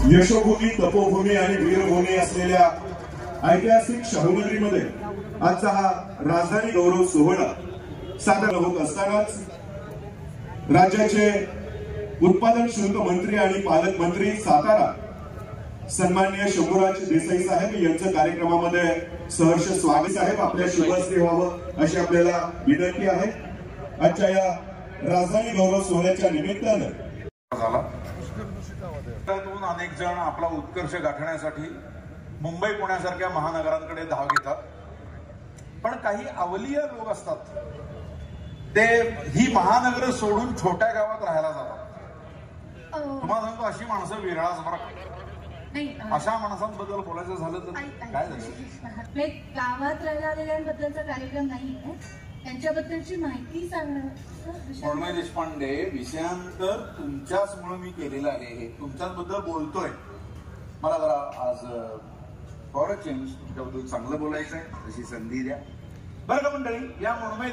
यशोभूमी, तपोभूमी आणि वीरभूमी असलेल्या ऐतिहासिक शाहूनगरीमध्ये आजचा हा राजधानी गौरव सोहळा सादर होत असतानाच राज्याचे उत्पादन शुल्क मंत्री आणि पालकमंत्री सातारा सन्माननीय शंभूराज देसाई साहेब यांचं कार्यक्रमामध्ये सहर्ष स्वागत साहेब आपल्या शुभहस्ते व्हावं अशी आपल्याला विनंती आहे। आजच्या या राजधानी गौरव सोहळ्याच्या निमित्तानं अनेक जण आपला उत्कर्ष गाठण्यासाठी मुंबई पुण्यासारख्या महानगरांकडे धाव घेतात, पण काही अवलिय लोक असतात ते ही महानगर सोडून छोट्या गावात राहायला जातात। तुम्हाला सांगतो अशी माणसं विरळाच बरं। अशा माणसांबद्दल बोलायचं झालं तर काय झालं? गावात राहणाऱ्यांबद्दलचा कार्यक्रम नाहीये, त्यांच्याबद्दलची माहिती सांगणं। मृण्मयी देशपांडे, विषयांतर तुमच्याचमुळे मी केलेलं आहे, तुमच्याबद्दल बोलतोय। मला जरा आज फॉर अ चेंज तुमच्याबद्दल चांगलं बोलायचं आहे, तशी संधी द्या बरं का मंडळी। या मृण्मयी